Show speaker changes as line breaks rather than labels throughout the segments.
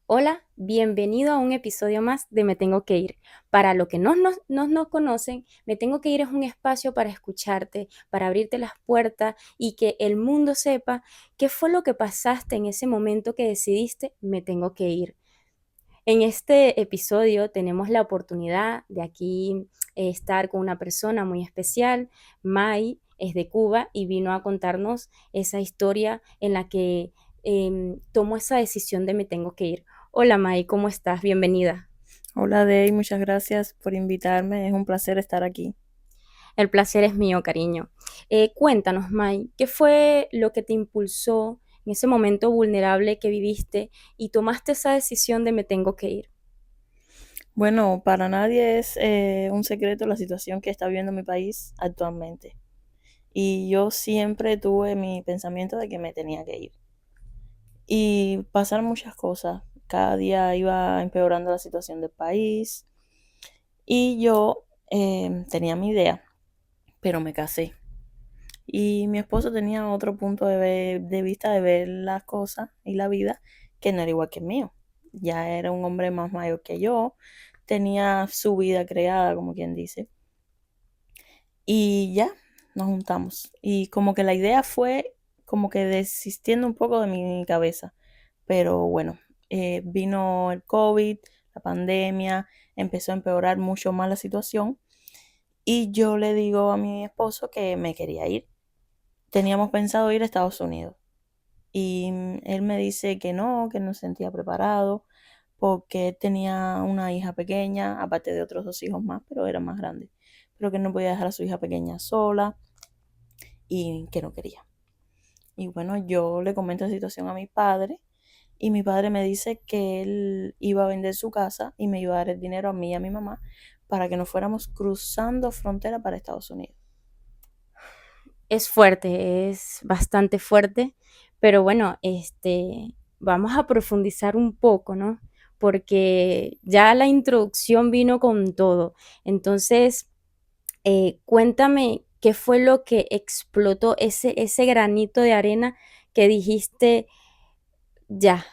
Hola, bienvenido a un episodio más de Me Tengo que Ir. Para los que no nos conocen, Me Tengo que Ir es un espacio para escucharte, para abrirte las puertas y que el mundo sepa qué fue lo que pasaste en ese momento que decidiste Me Tengo que Ir. En este episodio tenemos la oportunidad de aquí estar con una persona muy especial. Mai es de Cuba y vino a contarnos esa historia en la que tomó esa decisión de me tengo que ir. Hola Mai, ¿cómo estás? Bienvenida.
Hola Dey, muchas gracias por invitarme. Es un placer estar aquí.
El placer es mío, cariño. Cuéntanos, Mai, ¿qué fue lo que te impulsó en ese momento vulnerable que viviste y tomaste esa decisión de me tengo que ir?
Bueno, para nadie es un secreto la situación que está viviendo mi país actualmente. Y yo siempre tuve mi pensamiento de que me tenía que ir. Y pasaron muchas cosas. Cada día iba empeorando la situación del país. Y yo tenía mi idea, pero me casé. Y mi esposo tenía otro punto de vista de ver las cosas y la vida que no era igual que el mío. Ya era un hombre más mayor que yo, tenía su vida creada, como quien dice. Y ya nos juntamos. Y como que la idea fue como que desistiendo un poco de mi cabeza. Pero bueno, vino el COVID, la pandemia, empezó a empeorar mucho más la situación. Y yo le digo a mi esposo que me quería ir. Teníamos pensado ir a Estados Unidos. Y él me dice que no se sentía preparado, porque él tenía una hija pequeña, aparte de otros dos hijos más, pero era más grande. Pero que no podía dejar a su hija pequeña sola y que no quería. Y bueno, yo le comento la situación a mi padre y mi padre me dice que él iba a vender su casa y me iba a dar el dinero a mí y a mi mamá para que nos fuéramos cruzando frontera para Estados Unidos.
Es fuerte, es bastante fuerte, pero bueno, vamos a profundizar un poco, ¿no? Porque ya la introducción vino con todo. Entonces, cuéntame qué fue lo que explotó ese granito de arena que dijiste, ya,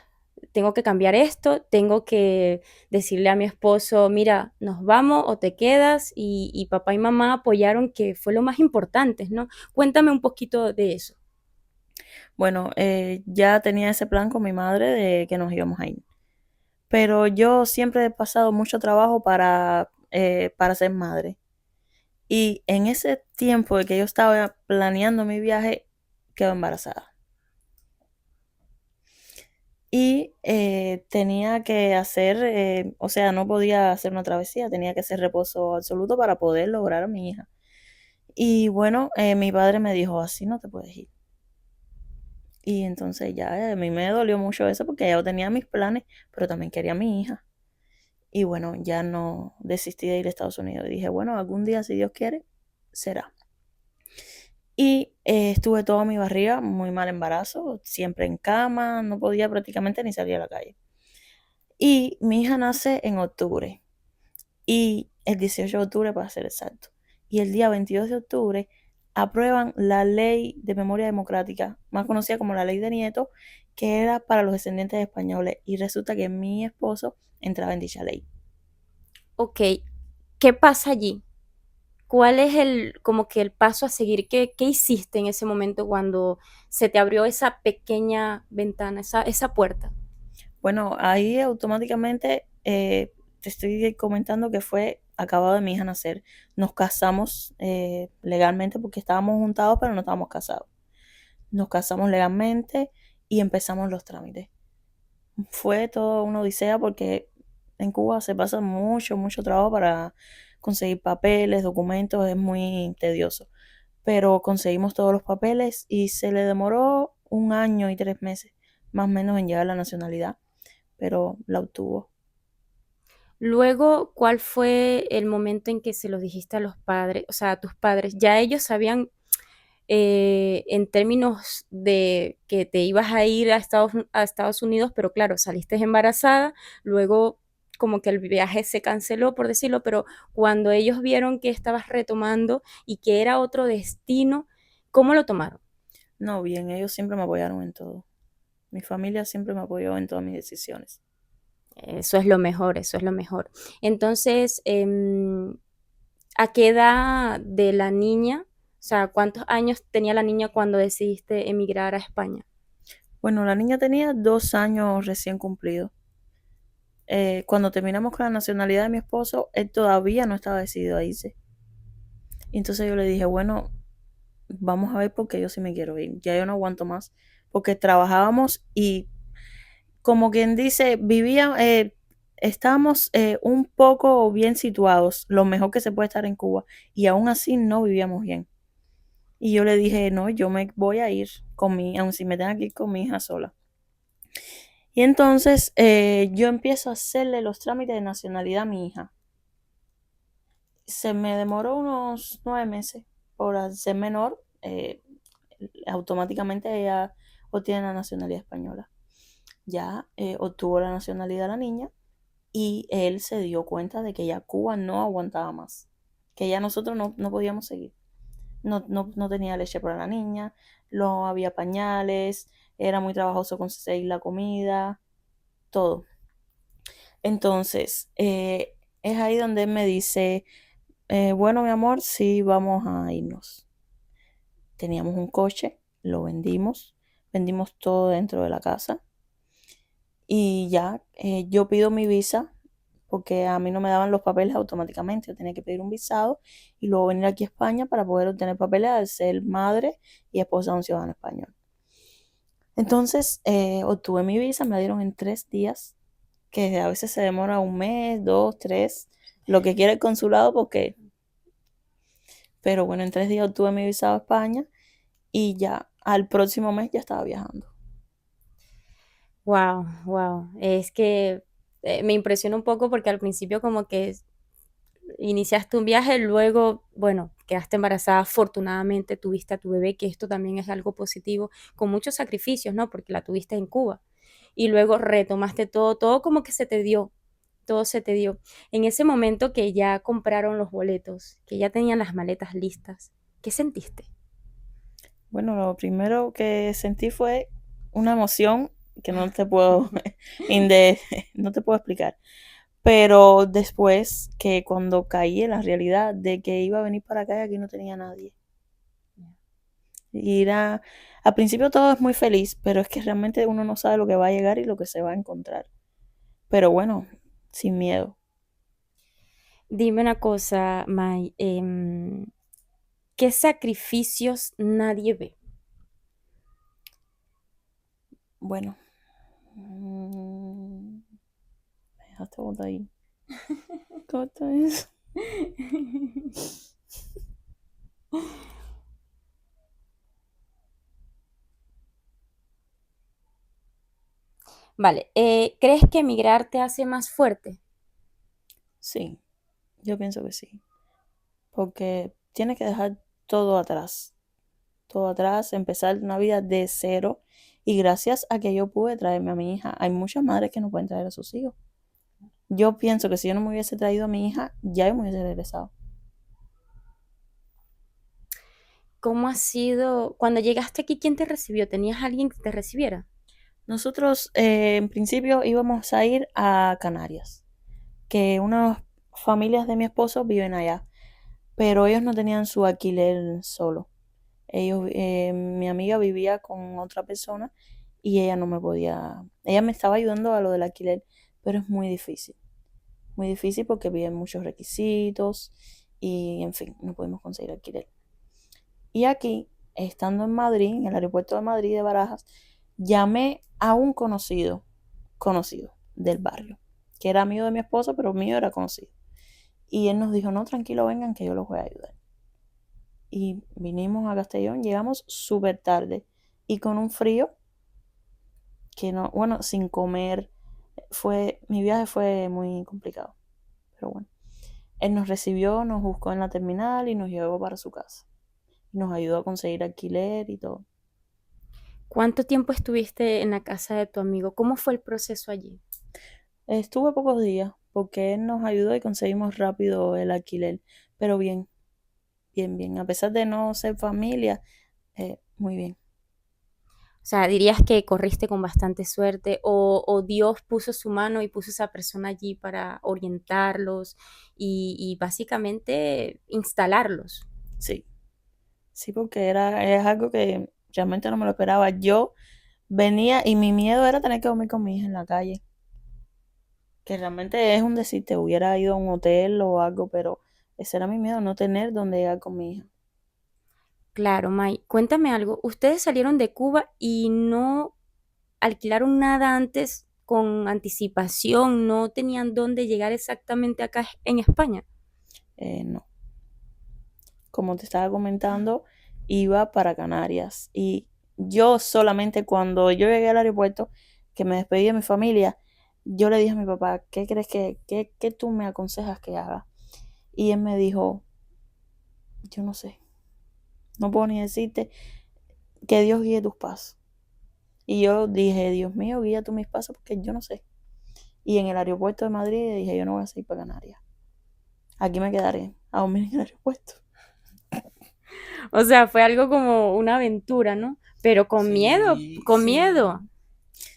tengo que cambiar esto, tengo que decirle a mi esposo, mira, nos vamos o te quedas, y papá y mamá apoyaron, que fue lo más importante, ¿no? Cuéntame un poquito de eso.
Bueno, ya tenía ese plan con mi madre de que nos íbamos a ir. Pero yo siempre he pasado mucho trabajo para ser madre. Y en ese tiempo de que yo estaba planeando mi viaje, quedé embarazada. Y tenía que hacer, o sea, no podía hacer una travesía, tenía que hacer reposo absoluto para poder lograr a mi hija. Y bueno, mi padre me dijo, así no te puedes ir. Y entonces ya a mí me dolió mucho eso porque ya yo tenía mis planes, pero también quería a mi hija. Y bueno, ya no desistí de ir a Estados Unidos. Y dije, bueno, algún día, si Dios quiere, será. Y estuve toda mi barriga, muy mal embarazo, siempre en cama, no podía prácticamente ni salir a la calle. Y mi hija nace en octubre, y el 18 de octubre para ser exacto. Y el día 22 de octubre aprueban la ley de memoria democrática, más conocida como la ley de Nieto, que era para los descendientes españoles. Y resulta que mi esposo entraba en dicha ley.
Ok, ¿qué pasa allí? ¿Cuál es como que el paso a seguir? ¿Qué hiciste en ese momento cuando se te abrió esa pequeña ventana, esa puerta?
Bueno, ahí automáticamente te estoy comentando que fue acabado de mi hija nacer. Nos casamos legalmente porque estábamos juntados, pero no estábamos casados. Nos casamos legalmente y empezamos los trámites. Fue toda una odisea porque en Cuba se pasa mucho, mucho trabajo para conseguir papeles, documentos, es muy tedioso. Pero conseguimos todos los papeles y se le demoró 1 año y 3 meses, más o menos, en llegar la nacionalidad, pero la obtuvo.
Luego, ¿cuál fue el momento en que se los dijiste a los padres, o sea, a tus padres? Ya ellos sabían, en términos de que te ibas a ir a Estados Unidos, pero claro, saliste embarazada, luego como que el viaje se canceló, por decirlo, pero cuando ellos vieron que estabas retomando y que era otro destino, ¿cómo lo tomaron?
No, bien, ellos siempre me apoyaron en todo. Mi familia siempre me apoyó en todas mis decisiones.
Eso es lo mejor, eso es lo mejor. Entonces, ¿a qué edad de la niña, o sea, cuántos años tenía la niña cuando decidiste emigrar a España?
Bueno, la niña tenía 2 años recién cumplidos. Cuando terminamos con la nacionalidad de mi esposo, él todavía no estaba decidido a irse. Y entonces yo le dije, bueno, vamos a ver porque yo sí me quiero ir. Ya yo no aguanto más. Porque trabajábamos y como quien dice, estábamos un poco bien situados, lo mejor que se puede estar en Cuba. Y aún así no vivíamos bien. Y yo le dije, no, yo me voy a ir aun si me tenga que ir con mi hija sola. Y entonces yo empiezo a hacerle los trámites de nacionalidad a mi hija. Se me demoró unos 9 meses por ser menor. Automáticamente ella obtiene la nacionalidad española. Ya obtuvo la nacionalidad la niña y él se dio cuenta de que ya Cuba no aguantaba más, que ya nosotros no podíamos seguir. No tenía leche para la niña, no había pañales, era muy trabajoso conseguir la comida, todo. Entonces, es ahí donde él me dice, bueno, mi amor, sí, vamos a irnos. Teníamos un coche, lo vendimos todo dentro de la casa y ya yo pido mi visa porque a mí no me daban los papeles automáticamente, yo tenía que pedir un visado y luego venir aquí a España para poder obtener papeles al ser madre y esposa de un ciudadano español. Entonces obtuve mi visa, me la dieron en 3 días, que a veces se demora un mes, dos, tres, lo que quiere el consulado, porque, pero bueno, en 3 días obtuve mi visado a España y ya al próximo mes ya estaba viajando.
Wow, wow. Es que me impresiona un poco porque al principio como que iniciaste un viaje, luego, bueno, quedaste embarazada, afortunadamente tuviste a tu bebé, que esto también es algo positivo, con muchos sacrificios, ¿no? Porque la tuviste en Cuba. Y luego retomaste todo, todo como que se te dio, todo se te dio. En ese momento que ya compraron los boletos, que ya tenían las maletas listas, ¿qué sentiste?
Bueno, lo primero que sentí fue una emoción que no te puedo, inde- no te puedo explicar. Pero después que cuando caí en la realidad de que iba a venir para acá y aquí no tenía nadie. Y era, al principio todo es muy feliz, pero es que realmente uno no sabe lo que va a llegar y lo que se va a encontrar. Pero bueno, sin miedo.
Dime una cosa, May, ¿qué sacrificios nadie ve?
Bueno, me dejaste botar ahí. ¿Cómo está eso?
Vale, ¿crees que emigrar te hace más fuerte?
Sí, yo pienso que sí. Porque tienes que dejar todo atrás. Todo atrás, empezar una vida de cero. Y gracias a que yo pude traerme a mi hija, hay muchas madres que no pueden traer a sus hijos. Yo pienso que si yo no me hubiese traído a mi hija, ya yo me hubiese regresado.
¿Cómo ha sido cuando llegaste aquí? ¿Quién te recibió? ¿Tenías alguien que te recibiera?
Nosotros en principio íbamos a ir a Canarias, que unas familias de mi esposo viven allá, pero ellos no tenían su alquiler solo. Mi amiga vivía con otra persona y ella no me podía, ella me estaba ayudando a lo del alquiler, pero es muy difícil porque piden muchos requisitos y en fin, no podemos conseguir alquiler. Y aquí, estando en Madrid, en el aeropuerto de Madrid de Barajas, llamé a un conocido del barrio, que era amigo de mi esposo, pero mío era conocido. Y él nos dijo, no, tranquilo, vengan que yo los voy a ayudar. Y vinimos a Castellón, llegamos súper tarde y con un frío que no, bueno, sin comer, mi viaje fue muy complicado, pero bueno. Él nos recibió, nos buscó en la terminal y nos llevó para su casa. Y nos ayudó a conseguir alquiler y todo.
¿Cuánto tiempo estuviste en la casa de tu amigo? ¿Cómo fue el proceso allí?
Estuve pocos días, porque él nos ayudó y conseguimos rápido el alquiler. Pero bien, bien, bien. A pesar de no ser familia, muy bien.
O sea, dirías que corriste con bastante suerte o Dios puso su mano y puso esa persona allí para orientarlos y básicamente instalarlos.
Sí, sí, porque es algo que realmente no me lo esperaba. Yo venía y mi miedo era tener que dormir con mi hija en la calle. Que realmente es un decir, te hubiera ido a un hotel o algo, pero ese era mi miedo, no tener donde llegar con mi hija.
Claro, May, cuéntame algo. Ustedes salieron de Cuba y no alquilaron nada antes con anticipación, no tenían dónde llegar exactamente acá en España.
No, como te estaba comentando, iba para Canarias y yo solamente cuando yo llegué al aeropuerto, que me despedí de mi familia, yo le dije a mi papá, ¿qué crees qué tú me aconsejas que haga? Y él me dijo, yo no sé, no puedo ni decirte que Dios guíe tus pasos. Y yo dije, Dios mío, guía tú mis pasos porque yo no sé. Y en el aeropuerto de Madrid dije, yo no voy a salir para Canarias. Aquí me quedaré a dormir en el aeropuerto.
O sea, fue algo como una aventura, ¿no? Pero con miedo,
Sí,
con
sí.
miedo.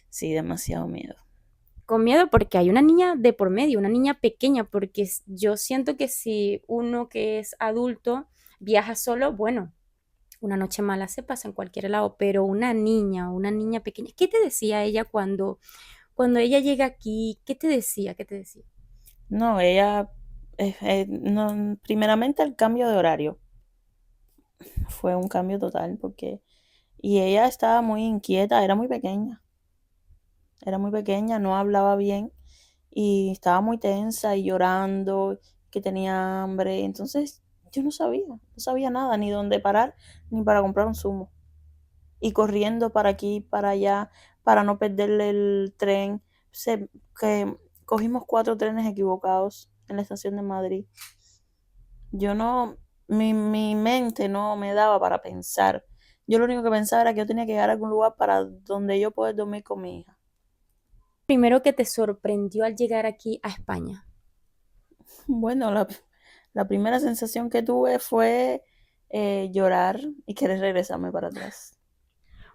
Sí, demasiado miedo.
Con miedo porque hay una niña de por medio, una niña pequeña, porque yo siento que si uno que es adulto viaja solo, bueno, una noche mala se pasa en cualquier lado, pero una niña pequeña, ¿qué te decía ella cuando ella llega aquí? ¿Qué te decía? ¿Qué te decía?
No, ella, no, primeramente el cambio de horario fue un cambio total porque, y ella estaba muy inquieta, era muy pequeña, no hablaba bien y estaba muy tensa y llorando, que tenía hambre. Entonces yo no sabía nada, ni dónde parar, ni para comprar un zumo. Y corriendo para aquí, para allá, para no perderle el tren. Que cogimos 4 trenes equivocados en la estación de Madrid. Yo no, mi mente no me daba para pensar. Yo lo único que pensaba era que yo tenía que llegar a algún lugar para donde yo poder dormir con mi hija.
Primero que te sorprendió al llegar aquí a España.
Bueno, la primera sensación que tuve fue llorar y querer regresarme para atrás.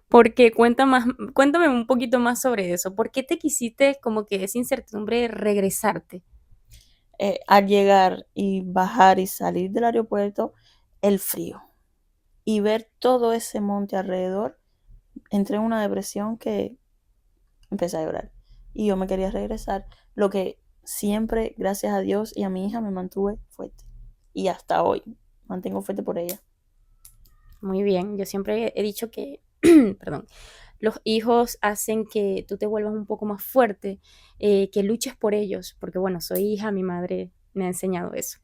Porque cuéntame un poquito más sobre eso. ¿Por qué te quisiste como que esa incertidumbre regresarte?
Al llegar y bajar y salir del aeropuerto, el frío y ver todo ese monte alrededor, entré en una depresión que empecé a llorar. Y yo me quería regresar, lo que siempre, gracias a Dios y a mi hija, me mantuve fuerte. Y hasta hoy mantengo fuerte por ella.
Muy bien, yo siempre he dicho que, perdón, los hijos hacen que tú te vuelvas un poco más fuerte, que luches por ellos, porque bueno, soy hija, mi madre me ha enseñado eso.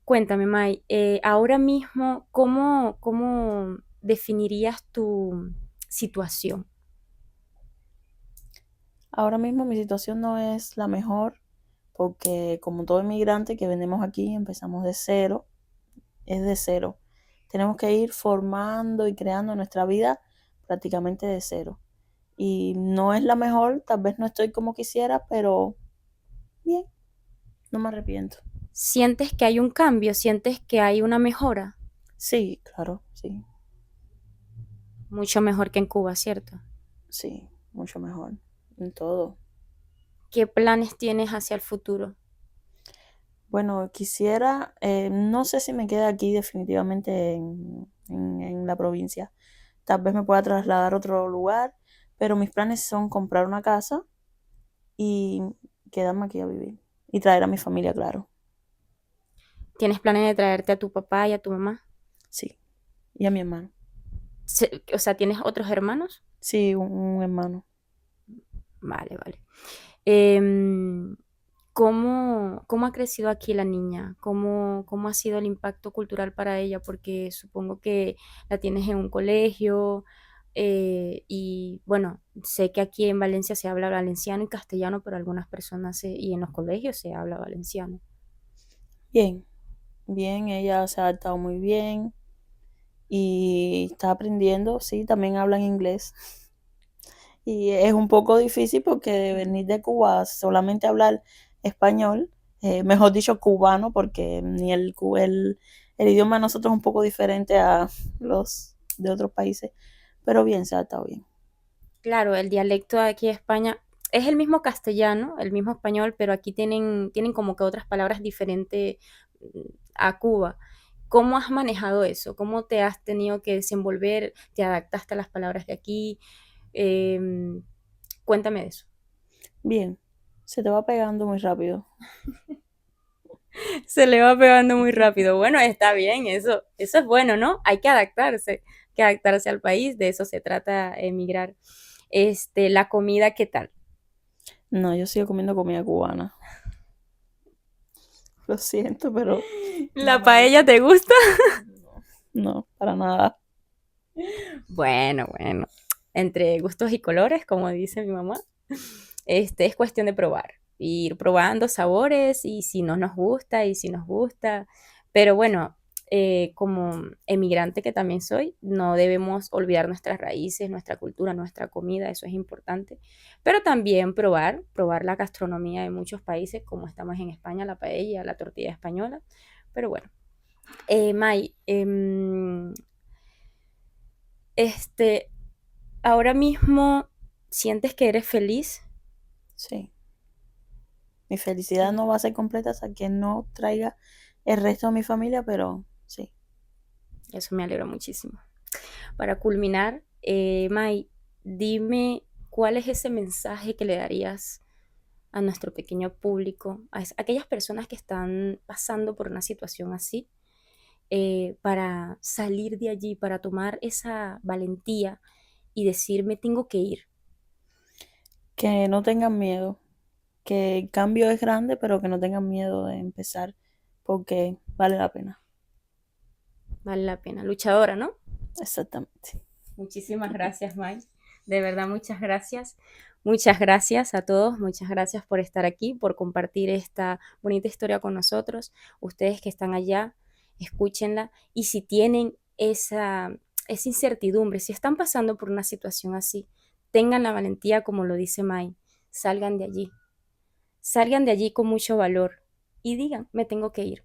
Cuéntame, Mai, ahora mismo, ¿cómo definirías tu situación?
Ahora mismo mi situación no es la mejor porque como todo inmigrante que venimos aquí empezamos de cero, es de cero. Tenemos que ir formando y creando nuestra vida prácticamente de cero. Y no es la mejor, tal vez no estoy como quisiera, pero bien, no me arrepiento.
¿Sientes que hay un cambio? ¿Sientes que hay una mejora?
Sí, claro, sí,
Mucho mejor que en Cuba, ¿cierto?
sí, mucho mejor en todo.
¿Qué planes tienes hacia el futuro?
Bueno, quisiera, no sé si me queda aquí definitivamente en la provincia. Tal vez me pueda trasladar a otro lugar, pero mis planes son comprar una casa y quedarme aquí a vivir. Y traer a mi familia, claro.
¿Tienes planes de traerte a tu papá y a tu mamá?
Sí, y a mi hermano.
O sea, ¿tienes otros hermanos?
Sí, un hermano.
Vale, vale. Em, ¿cómo ha crecido aquí la niña? ¿Cómo ha sido el impacto cultural para ella? Porque supongo que la tienes en un colegio y bueno, sé que aquí en Valencia se habla valenciano y castellano, pero algunas personas y en los colegios se habla valenciano.
Bien, bien, ella se ha adaptado muy bien y está aprendiendo, sí, también hablan inglés. Y es un poco difícil porque de venir de Cuba solamente hablar español, mejor dicho cubano, porque ni el idioma de nosotros es un poco diferente a los de otros países, pero bien, se ha estado bien.
Claro, el dialecto de aquí de España es el mismo castellano, el mismo español, pero aquí tienen como que otras palabras diferentes a Cuba. ¿Cómo has manejado eso? ¿Cómo te has tenido que desenvolver? ¿Te adaptaste a las palabras de aquí? Em, Cuéntame de eso.
Bien, se te va pegando muy rápido.
Se le va pegando muy rápido. Bueno, está bien, eso es bueno, ¿no? Hay que adaptarse al país, de eso se trata emigrar. La comida, ¿qué tal?
No, yo sigo comiendo comida cubana. Lo siento, pero no
¿La
me
paella
gusta.
te gusta?
No, no, para nada.
Bueno, bueno, entre gustos y colores, como dice mi mamá, es cuestión de probar, ir probando sabores y si no nos gusta y si nos gusta, pero bueno, como emigrante que también soy, no debemos olvidar nuestras raíces, nuestra cultura, nuestra comida, eso es importante, pero también probar la gastronomía de muchos países, como estamos en España, la paella, la tortilla española, pero bueno. May, este, ahora mismo sientes que eres feliz.
Sí. Mi felicidad
Sí.
no va a ser completa hasta que no traiga el resto de mi familia, pero sí.
Eso me alegra muchísimo. Para culminar, May, dime cuál es ese mensaje que le darías a nuestro pequeño público, aquellas personas que están pasando por una situación así, para salir de allí, para tomar esa valentía y decir, me tengo que ir,
Que no tengan miedo, que el cambio es grande, pero que no tengan miedo de empezar, porque vale la pena.
vale la pena. Luchadora, ¿no?
Exactamente.
Muchísimas gracias, May. De verdad, muchas gracias. Muchas gracias a todos. Muchas gracias por estar aquí, por compartir esta bonita historia con nosotros. Ustedes que están allá, escúchenla. Y si tienen esa incertidumbre, si están pasando por una situación así, tengan la valentía, como lo dice May. Salgan de allí. Salgan de allí con mucho valor y digan, me tengo que ir.